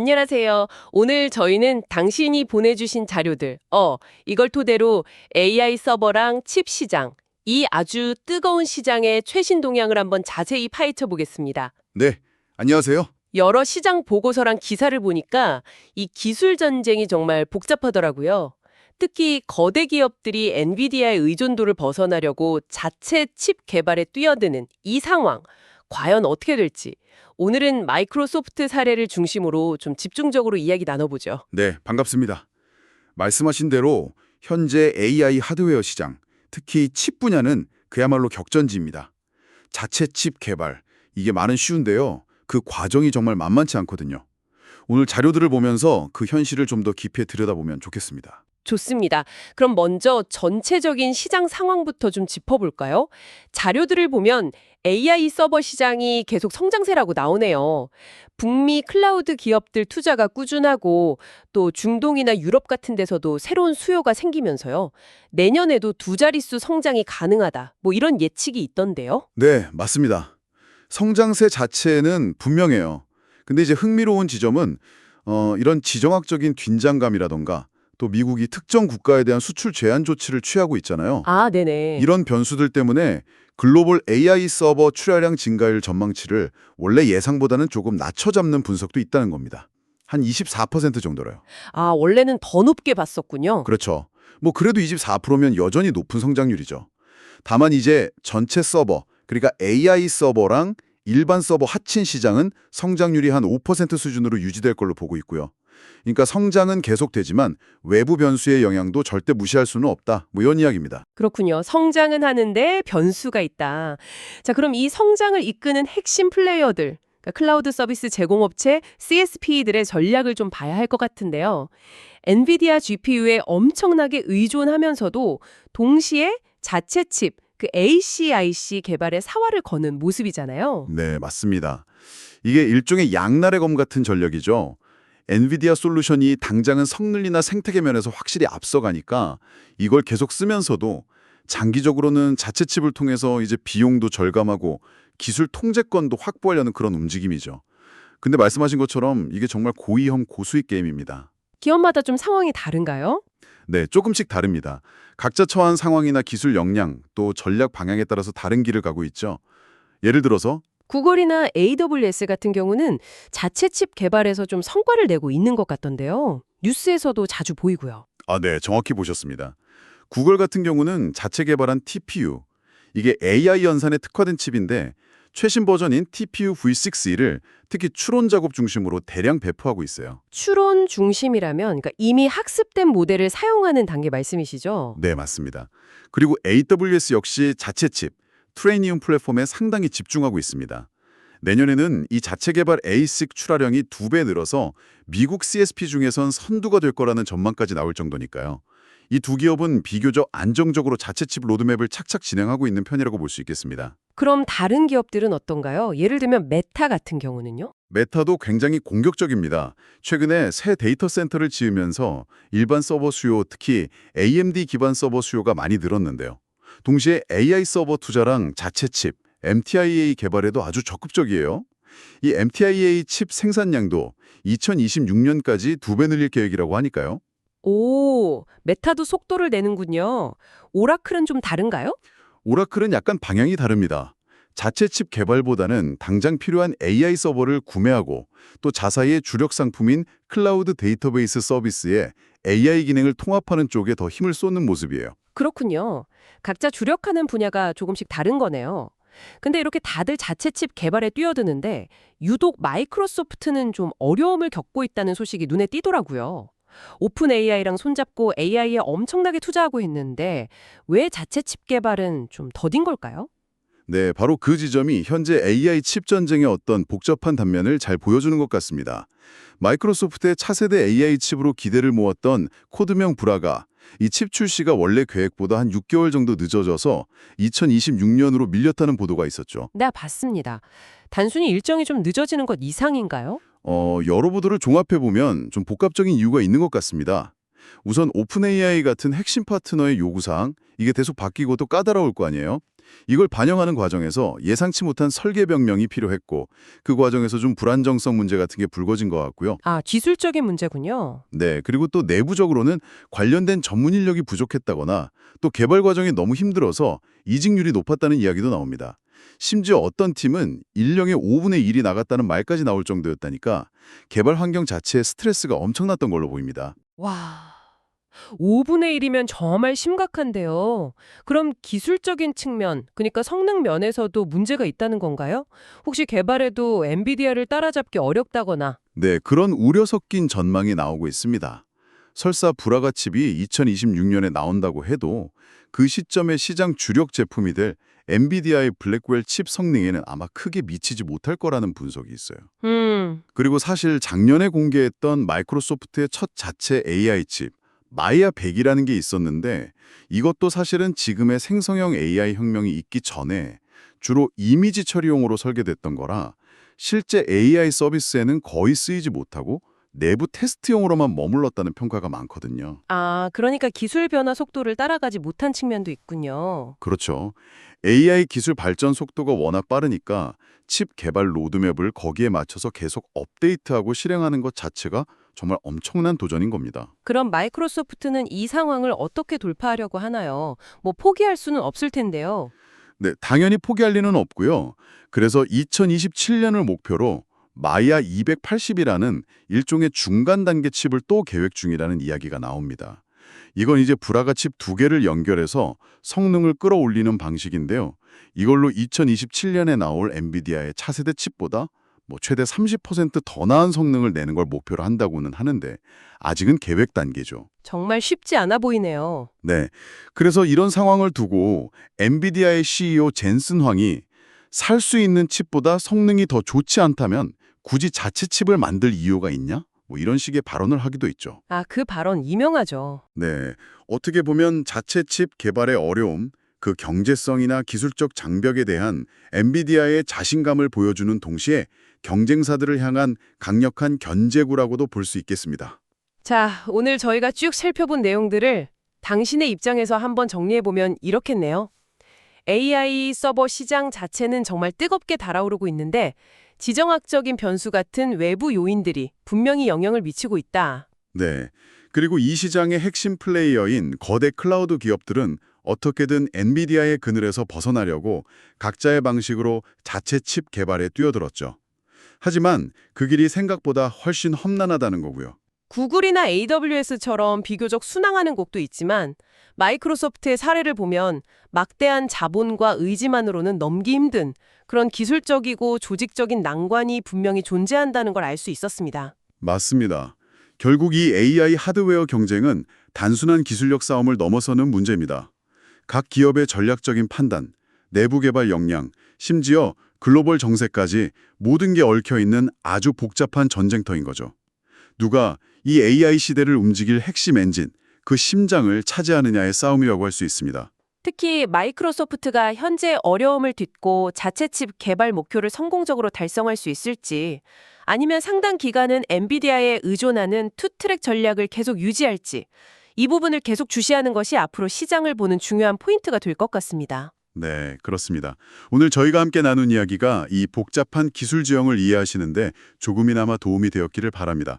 안녕하세요. 오늘 저희는 당신이 보내주신 자료들, 이걸 토대로 AI 서버랑 칩 시장, 이 아주 뜨거운 시장의 최신 동향을 한번 자세히 파헤쳐 보겠습니다. 네, 안녕하세요. 여러 시장 보고서랑 기사를 보니까 이 기술 전쟁이 정말 복잡하더라고요. 특히 거대 기업들이 엔비디아의 의존도를 벗어나려고 자체 칩 개발에 뛰어드는 이 상황, 과연 어떻게 될지 오늘은 마이크로소프트 사례를 중심으로 좀 집중적으로 이야기 나눠보죠. 네, 반갑습니다. 말씀하신 대로 현재 AI 하드웨어 시장, 특히 칩 분야는 그야말로 격전지입니다. 자체 칩 개발, 이게 말은 쉬운데요. 그 과정이 정말 만만치 않거든요. 오늘 자료들을 보면서 그 현실을 좀 더 깊이 들여다보면 좋겠습니다. 좋습니다. 그럼 먼저 전체적인 시장 상황부터 좀 짚어볼까요? 자료들을 보면 AI 서버 시장이 계속 성장세라고 나오네요. 북미 클라우드 기업들 투자가 꾸준하고 또 중동이나 유럽 같은 데서도 새로운 수요가 생기면서요. 내년에도 두 자릿수 성장이 가능하다. 뭐 이런 예측이 있던데요. 네, 맞습니다. 성장세 자체는 분명해요. 근데 이제 흥미로운 지점은 이런 지정학적인 긴장감이라던가 또 미국이 특정 국가에 대한 수출 제한 조치를 취하고 있잖아요. 아, 네네. 이런 변수들 때문에 글로벌 AI 서버 출하량 증가율 전망치를 원래 예상보다는 조금 낮춰잡는 분석도 있다는 겁니다. 한 24% 정도로요. 아, 원래는 더 높게 봤었군요. 그렇죠. 뭐 그래도 24%면 여전히 높은 성장률이죠. 다만 이제 전체 서버, 그러니까 AI 서버랑 일반 서버 합친 시장은 성장률이 한 5% 수준으로 유지될 걸로 보고 있고요. 그러니까 성장은 계속되지만 외부 변수의 영향도 절대 무시할 수는 없다. 뭐 이런 이야기입니다. 그렇군요. 성장은 하는데 변수가 있다. 자, 그럼 이 성장을 이끄는 핵심 플레이어들, 그러니까 클라우드 서비스 제공업체 CSP들의 전략을 좀 봐야 할 것 같은데요. 엔비디아 GPU에 엄청나게 의존하면서도 동시에 자체 칩, 그 ACIC 개발에 사활을 거는 모습이잖아요. 네, 맞습니다. 이게 일종의 양날의 검 같은 전략이죠. 엔비디아 솔루션이 당장은 성능이나 생태계 면에서 확실히 앞서가니까 이걸 계속 쓰면서도 장기적으로는 자체 칩을 통해서 이제 비용도 절감하고 기술 통제권도 확보하려는 그런 움직임이죠. 근데 말씀하신 것처럼 이게 정말 고위험 고수익 게임입니다. 기업마다 좀 상황이 다른가요? 네, 조금씩 다릅니다. 각자 처한 상황이나 기술 역량 또 전략 방향에 따라서 다른 길을 가고 있죠. 예를 들어서 구글이나 AWS 같은 경우는 자체 칩 개발에서 좀 성과를 내고 있는 것 같던데요. 뉴스에서도 자주 보이고요. 네, 정확히 보셨습니다. 구글 같은 경우는 자체 개발한 TPU, 이게 AI 연산에 특화된 칩인데 최신 버전인 TPU V6를 특히 추론 작업 중심으로 대량 배포하고 있어요. 추론 중심이라면 그러니까 이미 학습된 모델을 사용하는 단계 말씀이시죠? 네, 맞습니다. 그리고 AWS 역시 자체 칩, 트레이니움 플랫폼에 상당히 집중하고 있습니다. 내년에는 이 자체 개발 ASIC 출하량이 2배 늘어서 미국 CSP 중에선 선두가 될 거라는 전망까지 나올 정도니까요. 이 두 기업은 비교적 안정적으로 자체 칩 로드맵을 착착 진행하고 있는 편이라고 볼 수 있겠습니다. 그럼 다른 기업들은 어떤가요? 예를 들면 메타 같은 경우는요? 메타도 굉장히 공격적입니다. 최근에 새 데이터 센터를 지으면서 일반 서버 수요, 특히 AMD 기반 서버 수요가 많이 늘었는데요. 동시에 AI 서버 투자랑 자체 칩, MTIA 개발에도 아주 적극적이에요. 이 MTIA 칩 생산량도 2026년까지 2배 늘릴 계획이라고 하니까요. 오, 메타도 속도를 내는군요. 오라클은 좀 다른가요? 오라클은 약간 방향이 다릅니다. 자체 칩 개발보다는 당장 필요한 AI 서버를 구매하고 또 자사의 주력 상품인 클라우드 데이터베이스 서비스에 AI 기능을 통합하는 쪽에 더 힘을 쏟는 모습이에요. 그렇군요. 각자 주력하는 분야가 조금씩 다른 거네요. 근데 이렇게 다들 자체 칩 개발에 뛰어드는데 유독 마이크로소프트는 좀 어려움을 겪고 있다는 소식이 눈에 띄더라고요. 오픈 AI랑 손잡고 AI에 엄청나게 투자하고 있는데 왜 자체 칩 개발은 좀 더딘 걸까요? 네, 바로 그 지점이 현재 AI 칩 전쟁의 어떤 복잡한 단면을 잘 보여주는 것 같습니다. 마이크로소프트의 차세대 AI 칩으로 기대를 모았던 코드명 브라가 이 칩 출시가 원래 계획보다 한 6개월 정도 늦어져서 2026년으로 밀렸다는 보도가 있었죠. 네, 봤습니다. 단순히 일정이 좀 늦어지는 것 이상인가요? 여러 보도를 종합해보면 좀 복합적인 이유가 있는 것 같습니다. 우선 오픈 AI 같은 핵심 파트너의 요구사항, 이게 계속 바뀌고 또 까다로울 거 아니에요? 이걸 반영하는 과정에서 예상치 못한 설계 변경이 필요했고 그 과정에서 좀 불안정성 문제 같은 게 불거진 것 같고요. 아, 기술적인 문제군요. 네, 그리고 또 내부적으로는 관련된 전문 인력이 부족했다거나 또 개발 과정이 너무 힘들어서 이직률이 높았다는 이야기도 나옵니다. 심지어 어떤 팀은 인력의 5분의 1이 나갔다는 말까지 나올 정도였다니까 개발 환경 자체에 스트레스가 엄청났던 걸로 보입니다. 와, 5분의 1이면 정말 심각한데요. 그럼 기술적인 측면, 그러니까 성능 면에서도 문제가 있다는 건가요? 혹시 개발에도 엔비디아를 따라잡기 어렵다거나. 네, 그런 우려 섞인 전망이 나오고 있습니다. 설사 브라가 칩이 2026년에 나온다고 해도 그 시점에 시장 주력 제품이 될 엔비디아의 블랙웰 칩 성능에는 아마 크게 미치지 못할 거라는 분석이 있어요. 그리고 사실 작년에 공개했던 마이크로소프트의 첫 자체 AI 칩, 마이아 100이라는 게 있었는데 이것도 사실은 지금의 생성형 AI 혁명이 있기 전에 주로 이미지 처리용으로 설계됐던 거라 실제 AI 서비스에는 거의 쓰이지 못하고 내부 테스트용으로만 머물렀다는 평가가 많거든요. 아, 그러니까 기술 변화 속도를 따라가지 못한 측면도 있군요. 그렇죠. AI 기술 발전 속도가 워낙 빠르니까 칩 개발 로드맵을 거기에 맞춰서 계속 업데이트하고 실행하는 것 자체가 정말 엄청난 도전인 겁니다. 그럼 마이크로소프트는 이 상황을 어떻게 돌파하려고 하나요? 뭐 포기할 수는 없을 텐데요. 네, 당연히 포기할 리는 없고요. 그래서 2027년을 목표로 마이아 280이라는 일종의 중간 단계 칩을 또 계획 중이라는 이야기가 나옵니다. 이건 이제 브라가 칩 두 개를 연결해서 성능을 끌어올리는 방식인데요. 이걸로 2027년에 나올 엔비디아의 차세대 칩보다 최대 30%더 나은 성능을 내는 걸 목표로 한다고는 하는데 아직은 계획 단계죠. 정말 쉽지 않아 보이네요. 네, 그래서 이런 상황을 두고 엔비디아의 CEO 젠슨 황이 살 수 있는 칩보다 성능이 더 좋지 않다면 굳이 자체 칩을 만들 이유가 있냐? 이런 식의 발언을 하기도 있죠. 아, 그 발언 유명하죠. 네, 어떻게 보면 자체 칩 개발의 어려움, 그 경제성이나 기술적 장벽에 대한 엔비디아의 자신감을 보여주는 동시에 경쟁사들을 향한 강력한 견제구라고도 볼 수 있겠습니다. 자, 오늘 저희가 쭉 살펴본 내용들을 당신의 입장에서 한번 정리해보면 이렇겠네요. AI 서버 시장 자체는 정말 뜨겁게 달아오르고 있는데 지정학적인 변수 같은 외부 요인들이 분명히 영향을 미치고 있다. 네, 그리고 이 시장의 핵심 플레이어인 거대 클라우드 기업들은 어떻게든 엔비디아의 그늘에서 벗어나려고 각자의 방식으로 자체 칩 개발에 뛰어들었죠. 하지만 그 길이 생각보다 훨씬 험난하다는 거고요. 구글이나 AWS처럼 비교적 순항하는 곳도 있지만 마이크로소프트의 사례를 보면 막대한 자본과 의지만으로는 넘기 힘든 그런 기술적이고 조직적인 난관이 분명히 존재한다는 걸 알 수 있었습니다. 맞습니다. 결국 이 AI 하드웨어 경쟁은 단순한 기술력 싸움을 넘어서는 문제입니다. 각 기업의 전략적인 판단, 내부 개발 역량, 심지어 글로벌 정세까지 모든 게 얽혀있는 아주 복잡한 전쟁터인 거죠. 누가 이 AI 시대를 움직일 핵심 엔진, 그 심장을 차지하느냐의 싸움이라고 할 수 있습니다. 특히 마이크로소프트가 현재 어려움을 딛고 자체 칩 개발 목표를 성공적으로 달성할 수 있을지 아니면 상당 기간은 엔비디아에 의존하는 투트랙 전략을 계속 유지할지 이 부분을 계속 주시하는 것이 앞으로 시장을 보는 중요한 포인트가 될 것 같습니다. 네, 그렇습니다. 오늘 저희가 함께 나눈 이야기가 이 복잡한 기술 지형을 이해하시는데 조금이나마 도움이 되었기를 바랍니다.